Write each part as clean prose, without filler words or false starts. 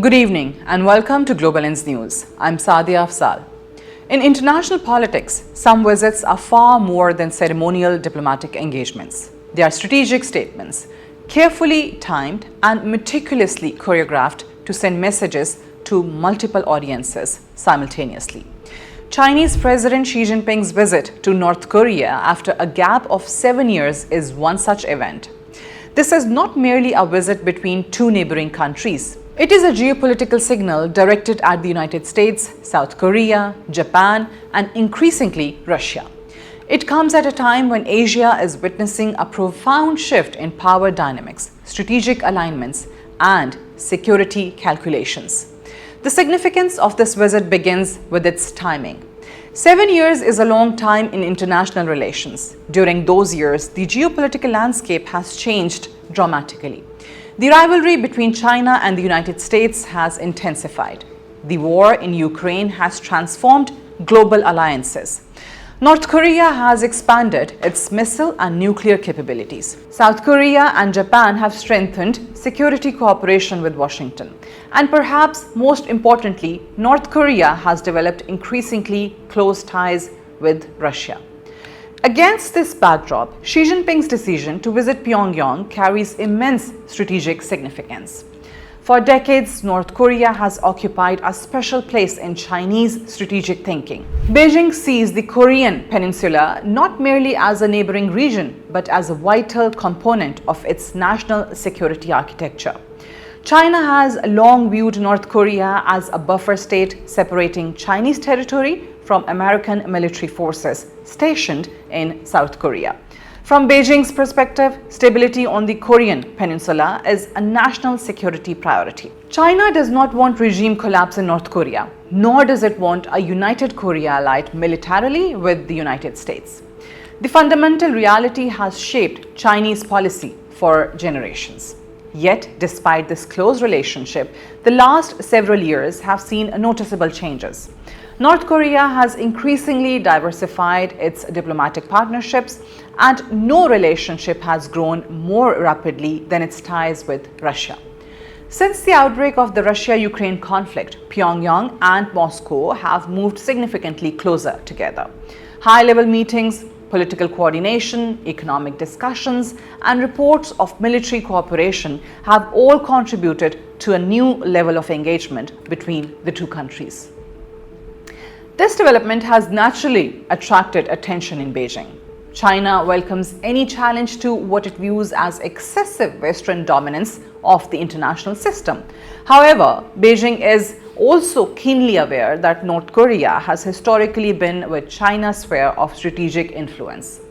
Good evening and welcome to Global Lens News. I'm Sadia Afzal. In international politics, some visits are far more than ceremonial diplomatic engagements. They are strategic statements, carefully timed and meticulously choreographed to send messages to multiple audiences simultaneously. Chinese President Xi Jinping's visit to North Korea after a gap of 7 years is one such event. This is not merely a visit between two neighboring countries. It is a geopolitical signal directed at the United States, South Korea, Japan, and increasingly Russia. It comes at a time when Asia is witnessing a profound shift in power dynamics, strategic alignments, and security calculations. The significance of this visit begins with its timing. 7 years is a long time in international relations. During those years, the geopolitical landscape has changed dramatically. The rivalry between China and the United States has intensified. The war in Ukraine has transformed global alliances. North Korea has expanded its missile and nuclear capabilities. South Korea and Japan have strengthened security cooperation with Washington. And perhaps most importantly, North Korea has developed increasingly close ties with Russia. Against this backdrop, Xi Jinping's decision to visit Pyongyang carries immense strategic significance. For decades, North Korea has occupied a special place in Chinese strategic thinking. Beijing sees the Korean peninsula not merely as a neighboring region, but as a vital component of its national security architecture. China has long viewed North Korea as a buffer state separating Chinese territory from American military forces stationed in South Korea. From Beijing's perspective, stability on the Korean peninsula is a national security priority. China does not want regime collapse in North Korea, nor does it want a united Korea allied militarily with the United States. The fundamental reality has shaped Chinese policy for generations. Yet, despite this close relationship, the last several years have seen noticeable changes. North Korea has increasingly diversified its diplomatic partnerships, and no relationship has grown more rapidly than its ties with Russia. Since the outbreak of the Russia-Ukraine conflict, Pyongyang and Moscow have moved significantly closer together. High-level meetings, political coordination, economic discussions, and reports of military cooperation have all contributed to a new level of engagement between the two countries. This development has naturally attracted attention in Beijing. China welcomes any challenge to what it views as excessive Western dominance of the international system. However, Beijing is also keenly aware that North Korea has historically been with China's sphere of strategic influence.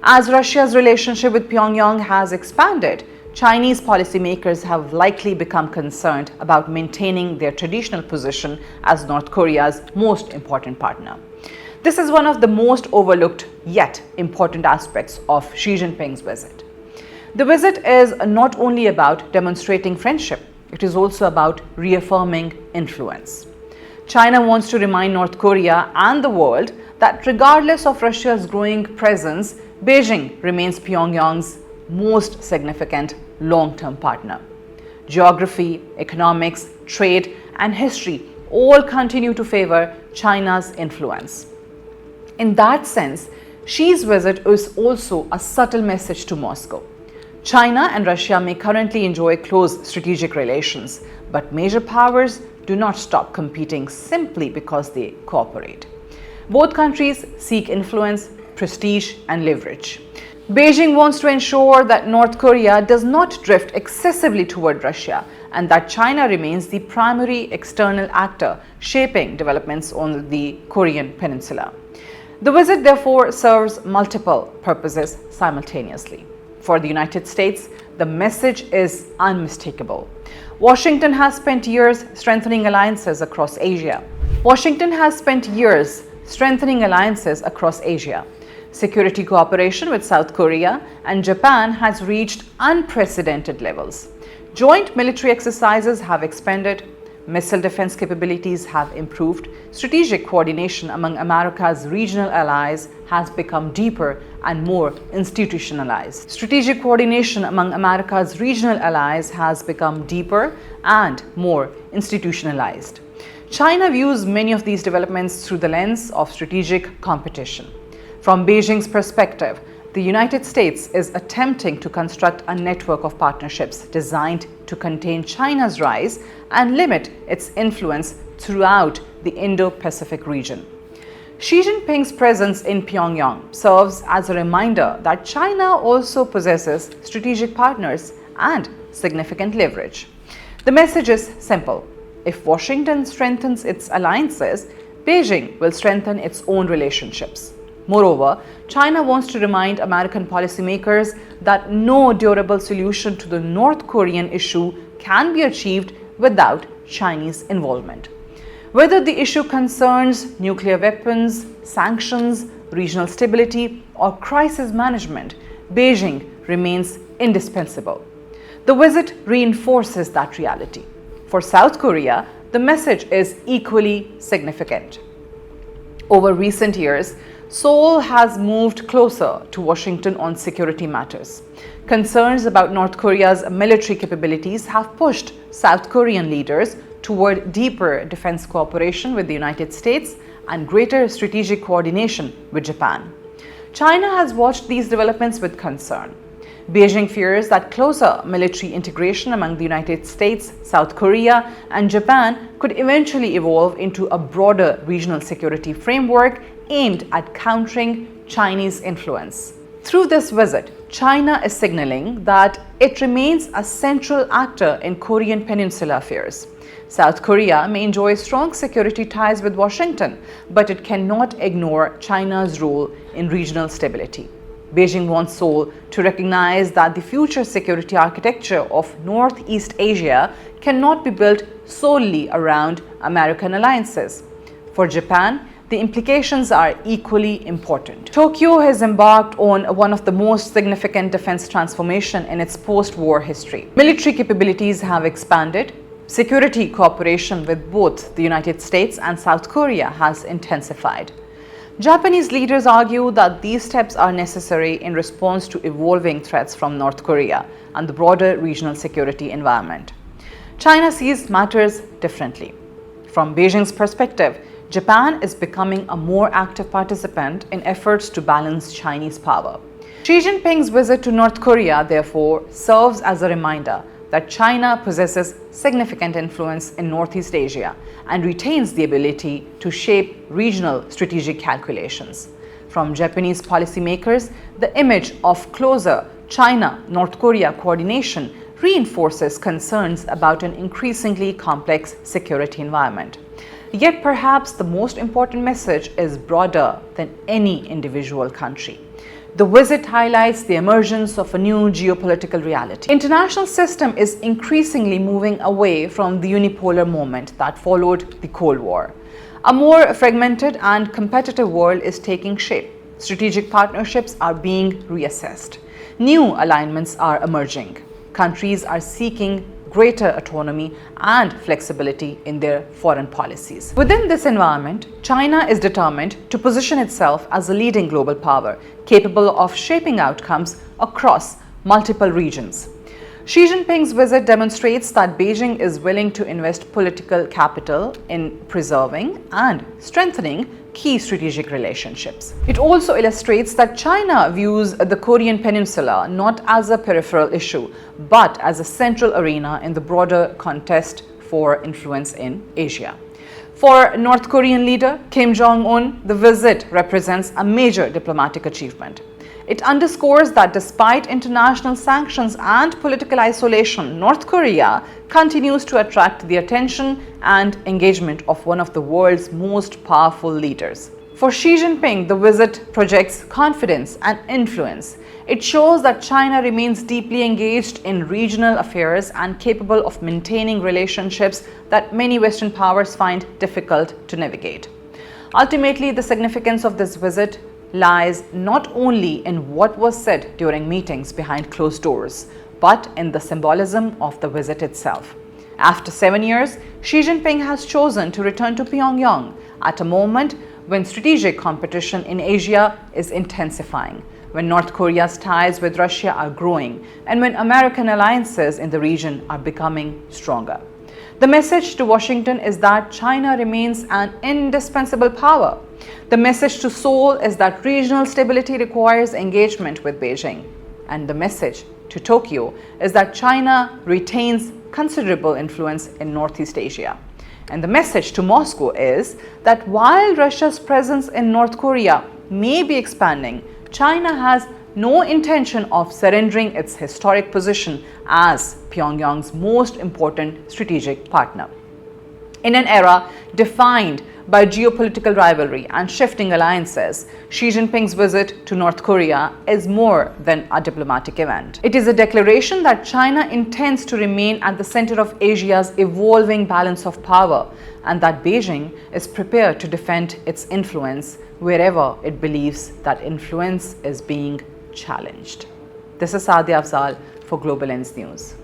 As Russia's relationship with Pyongyang has expanded, Chinese policymakers have likely become concerned about maintaining their traditional position as North Korea's most important partner. This is one of the most overlooked yet important aspects of Xi Jinping's visit. The visit is not only about demonstrating friendship, it is also about reaffirming influence. China wants to remind North Korea and the world that regardless of Russia's growing presence, Beijing remains Pyongyang's most significant long-term partner. Geography, economics, trade, and history all continue to favor China's influence. In that sense, Xi's visit is also a subtle message to Moscow. China and Russia may currently enjoy close strategic relations, but major powers do not stop competing simply because they cooperate. Both countries seek influence, prestige, and leverage. Beijing wants to ensure that North Korea does not drift excessively toward Russia and that China remains the primary external actor shaping developments on the Korean peninsula. The visit, therefore, serves multiple purposes simultaneously. For the United States, the message is unmistakable. Washington has spent years strengthening alliances across Asia. Security cooperation with South Korea and Japan has reached unprecedented levels. Joint military exercises have expanded. Missile defense capabilities have improved. Strategic coordination among America's regional allies has become deeper and more institutionalized. Strategic coordination among America's regional allies has become deeper and more institutionalized. China views many of these developments through the lens of strategic competition. From Beijing's perspective, the United States is attempting to construct a network of partnerships designed to contain China's rise and limit its influence throughout the Indo-Pacific region. Xi Jinping's presence in Pyongyang serves as a reminder that China also possesses strategic partners and significant leverage. The message is simple. If Washington strengthens its alliances, Beijing will strengthen its own relationships. Moreover, China wants to remind American policymakers that no durable solution to the North Korean issue can be achieved without Chinese involvement. Whether the issue concerns nuclear weapons, sanctions, regional stability, or crisis management, Beijing remains indispensable. The visit reinforces that reality. For South Korea, the message is equally significant. Over recent years, Seoul has moved closer to Washington on security matters. Concerns about North Korea's military capabilities have pushed South Korean leaders toward deeper defense cooperation with the United States and greater strategic coordination with Japan. China has watched these developments with concern. Beijing fears that closer military integration among the United States, South Korea, and Japan could eventually evolve into a broader regional security framework aimed at countering Chinese influence. Through this visit, China is signaling that it remains a central actor in Korean Peninsula affairs. South Korea may enjoy strong security ties with Washington, but it cannot ignore China's role in regional stability. Beijing wants Seoul to recognize that the future security architecture of Northeast Asia cannot be built solely around American alliances. For Japan, the implications are equally important. Tokyo has embarked on one of the most significant defense transformations in its post-war history. Military capabilities have expanded. Security cooperation with both the United States and South Korea has intensified. Japanese leaders argue that these steps are necessary in response to evolving threats from North Korea and the broader regional security environment. China sees matters differently. From Beijing's perspective, Japan is becoming a more active participant in efforts to balance Chinese power. Xi Jinping's visit to North Korea, therefore, serves as a reminder that China possesses significant influence in Northeast Asia and retains the ability to shape regional strategic calculations. From Japanese policymakers, the image of closer China-North Korea coordination reinforces concerns about an increasingly complex security environment. Yet perhaps the most important message is broader than any individual country. The visit highlights the emergence of a new geopolitical reality. The international system is increasingly moving away from the unipolar moment that followed the Cold War. A more fragmented and competitive world is taking shape. Strategic partnerships are being reassessed. New alignments are emerging. Countries are seeking greater autonomy and flexibility in their foreign policies. Within this environment, China is determined to position itself as a leading global power, capable of shaping outcomes across multiple regions. Xi Jinping's visit demonstrates that Beijing is willing to invest political capital in preserving and strengthening key strategic relationships. It also illustrates that China views the Korean Peninsula not as a peripheral issue, but as a central arena in the broader contest for influence in Asia. For North Korean leader Kim Jong-un, the visit represents a major diplomatic achievement. It underscores that despite international sanctions and political isolation, North Korea continues to attract the attention and engagement of one of the world's most powerful leaders. For Xi Jinping, the visit projects confidence and influence. It shows that China remains deeply engaged in regional affairs and capable of maintaining relationships that many Western powers find difficult to navigate. Ultimately, the significance of this visit lies not only in what was said during meetings behind closed doors, but in the symbolism of the visit itself. After 7 years, Xi Jinping has chosen to return to Pyongyang at a moment when strategic competition in Asia is intensifying, when North Korea's ties with Russia are growing, and when American alliances in the region are becoming stronger. The message to Washington is that China remains an indispensable power. The message to Seoul is that regional stability requires engagement with Beijing. And the message to Tokyo is that China retains considerable influence in Northeast Asia. And the message to Moscow is that while Russia's presence in North Korea may be expanding, China has no intention of surrendering its historic position as Pyongyang's most important strategic partner. In an era defined by geopolitical rivalry and shifting alliances, Xi Jinping's visit to North Korea is more than a diplomatic event. It is a declaration that China intends to remain at the center of Asia's evolving balance of power and that Beijing is prepared to defend its influence wherever it believes that influence is being challenged. This is Sadia Afzal for Global Ends News.